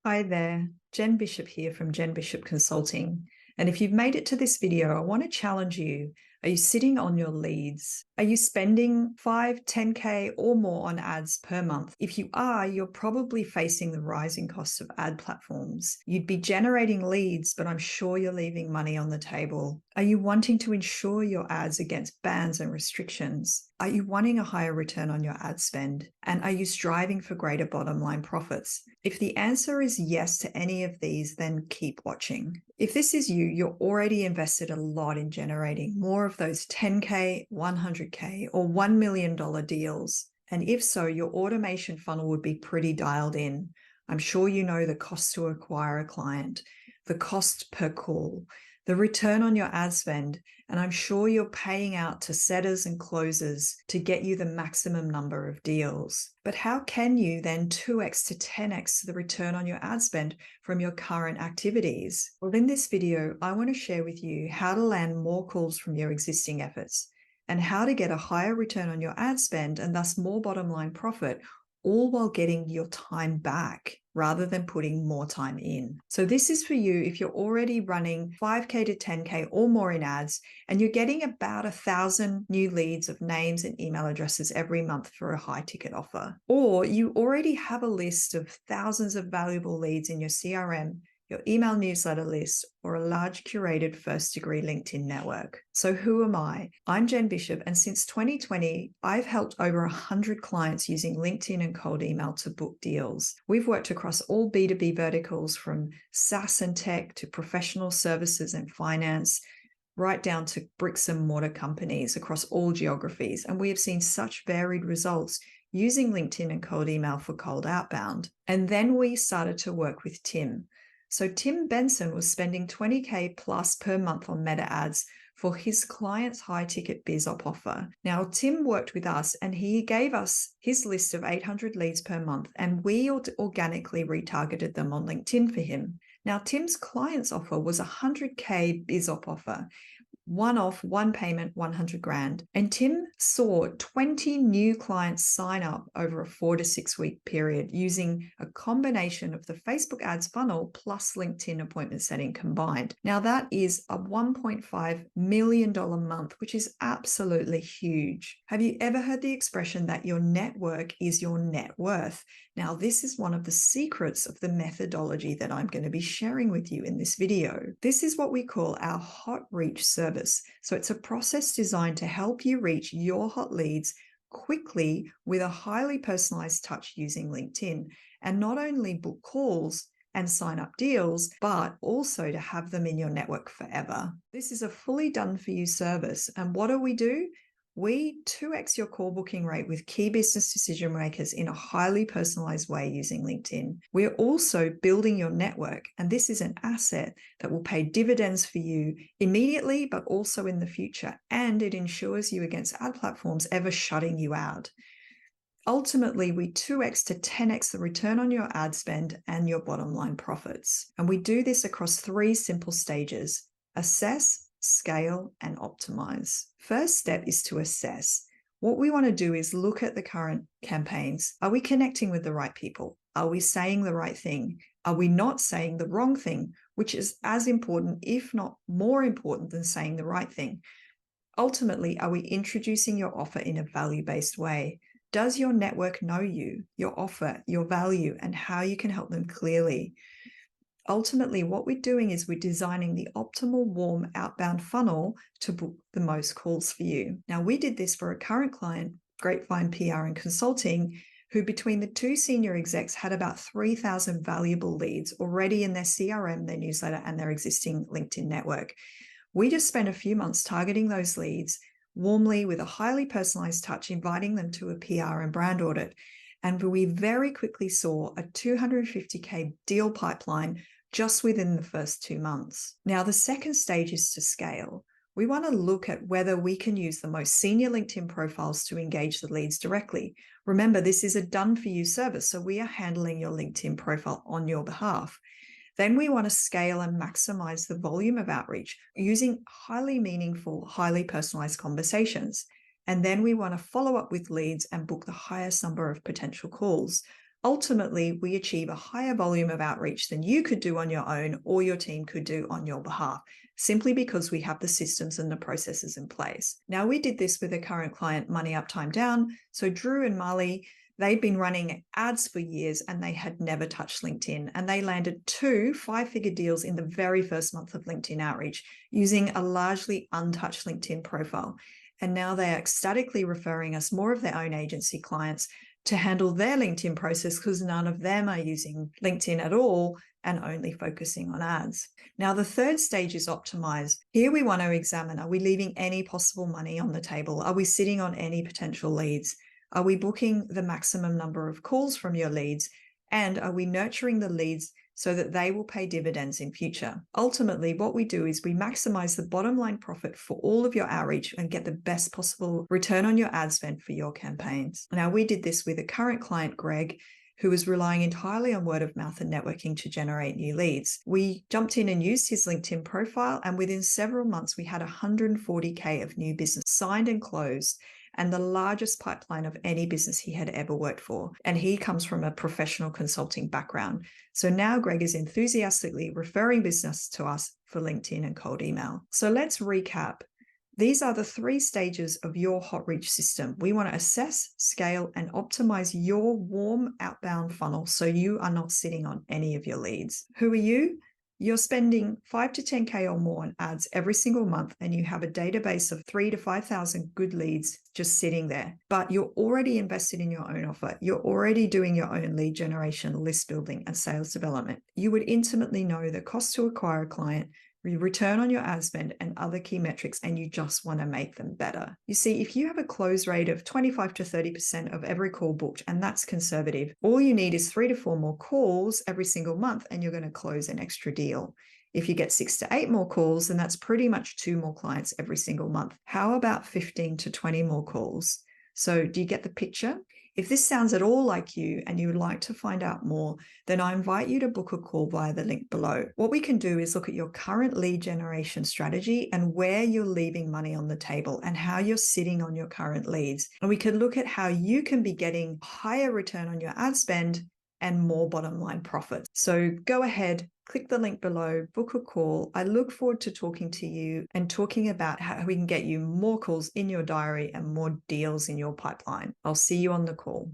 Hi there, Jen Bishop here from Jen Bishop Consulting. And if you've made it to this video, I want to challenge you. Are you sitting on your leads? Are you spending 5, 10K or more on ads per month? If you are, you're probably facing the rising costs of ad platforms. You'd be generating leads, but I'm sure you're leaving money on the table. Are you wanting to insure your ads against bans and restrictions? Are you wanting a higher return on your ad spend? And are you striving for greater bottom line profits? If the answer is yes to any of these, then keep watching. If this is you, you're already invested a lot in generating more of those 10K, 100K, or $1 million deals. And if so, your automation funnel would be pretty dialed in. I'm sure you know the cost to acquire a client, the cost per call, the return on your ad spend, and I'm sure you're paying out to setters and closers to get you the maximum number of deals. But how can you then 2x to 10x the return on your ad spend from your current activities? Well, in this video, I want to share with you how to land more calls from your existing efforts and how to get a higher return on your ad spend and thus more bottom line profit, all while getting your time back rather than putting more time in. So this is for you if you're already running 5K to 10K or more in ads, and you're getting about 1,000 new leads of names and email addresses every month for a high ticket offer. Or you already have a list of thousands of valuable leads in your CRM, your email newsletter list, or a large curated first degree LinkedIn network. So who am I? I'm Jen Bishop, and since 2020, I've helped over 100 clients using LinkedIn and cold email to book deals. We've worked across all B2B verticals from SaaS and tech to professional services and finance, right down to bricks and mortar companies across all geographies. And we have seen such varied results using LinkedIn and cold email for cold outbound. And then we started to work with Tim. So Tim Benson was spending 20K plus per month on Meta ads for his client's high ticket BizOp offer. Now, Tim worked with us and he gave us his list of 800 leads per month, and we organically retargeted them on LinkedIn for him. Now, Tim's client's offer was a 100K BizOp offer, one off, one payment, 100 grand. And Tim saw 20 new clients sign up over a 4 to 6 week period using a combination of the Facebook ads funnel plus LinkedIn appointment setting combined. Now that is a $1.5 million month, which is absolutely huge. Have you ever heard the expression that your network is your net worth? Now, this is one of the secrets of the methodology that I'm going to be sharing with you in this video. This is what we call our hot reach service. So it's a process designed to help you reach your hot leads quickly with a highly personalized touch using LinkedIn, and not only book calls and sign up deals, but also to have them in your network forever. This is a fully done for you service. And what do? We 2x your call booking rate with key business decision makers in a highly personalized way using LinkedIn. We're also building your network, and this is an asset that will pay dividends for you immediately, but also in the future. And it insures you against ad platforms ever shutting you out. Ultimately, we 2x to 10x the return on your ad spend and your bottom line profits. And we do this across 3 simple stages: assess, scale, and optimize. First step is to assess. What we want to do is look at the current campaigns. Are we connecting with the right people? Are we saying the right thing? Are we not saying the wrong thing, which is as important, if not more important, than saying the right thing? Ultimately, are we introducing your offer in a value-based way? Does your network know you, your offer, your value, and how you can help them clearly? Ultimately, what we're doing is we're designing the optimal warm outbound funnel to book the most calls for you. Now, we did this for a current client, Grapevine PR and Consulting, who between the 2 senior execs had about 3,000 valuable leads already in their CRM, their newsletter, and their existing LinkedIn network. We just spent a few months targeting those leads warmly with a highly personalized touch, inviting them to a PR and brand audit. And we very quickly saw a 250K deal pipeline just within the first 2 months. Now, the second stage is to scale. We want to look at whether we can use the most senior LinkedIn profiles to engage the leads directly. Remember, this is a done-for-you service, so we are handling your LinkedIn profile on your behalf. Then we want to scale and maximize the volume of outreach using highly meaningful, highly personalized conversations. And then we want to follow up with leads and book the highest number of potential calls. Ultimately, we achieve a higher volume of outreach than you could do on your own or your team could do on your behalf, simply because we have the systems and the processes in place. Now, we did this with a current client, Money Up, Time Down. So Drew and Marley, they'd been running ads for years and they had never touched LinkedIn. And they landed 2 5-figure deals in the very first month of LinkedIn outreach using a largely untouched LinkedIn profile. And now they are ecstatically referring us more of their own agency clients to handle their LinkedIn process because none of them are using LinkedIn at all and only focusing on ads. Now, the third stage is optimize. Here we want to examine, are we leaving any possible money on the table? Are we sitting on any potential leads? Are we booking the maximum number of calls from your leads? And are we nurturing the leads so that they will pay dividends in future? Ultimately, what we do is we maximize the bottom line profit for all of your outreach and get the best possible return on your ad spend for your campaigns. Now, we did this with a current client, Greg, who was relying entirely on word of mouth and networking to generate new leads. We jumped in and used his LinkedIn profile, and within several months, we had 140K of new business signed and closed, and the largest pipeline of any business he had ever worked for. And he comes from a professional consulting background. So now Greg is enthusiastically referring business to us for LinkedIn and cold email. So let's recap. These are the 3 stages of your hot reach system. We want to assess, scale, and optimize your warm outbound funnel so you are not sitting on any of your leads. Who are you? You're spending 5 to 10K or more on ads every single month, and you have a database of 3,000 to 5,000 good leads just sitting there. But you're already invested in your own offer. You're already doing your own lead generation, list building, and sales development. You would intimately know the cost to acquire a client, return on your ad spend, and other key metrics, and you just want to make them better. You see, if you have a close rate of 25 to 30% of every call booked, and that's conservative, all you need is 3 to 4 more calls every single month, and you're going to close an extra deal. If you get 6 to 8 more calls, then that's pretty much 2 more clients every single month. How about 15 to 20 more calls? So do you get the picture? If this sounds at all like you and you would like to find out more, then I invite you to book a call via the link below. What we can do is look at your current lead generation strategy and where you're leaving money on the table and how you're sitting on your current leads. And we can look at how you can be getting higher return on your ad spend and more bottom line profits. So go ahead, click the link below, book a call. I look forward to talking to you and talking about how we can get you more calls in your diary and more deals in your pipeline. I'll see you on the call.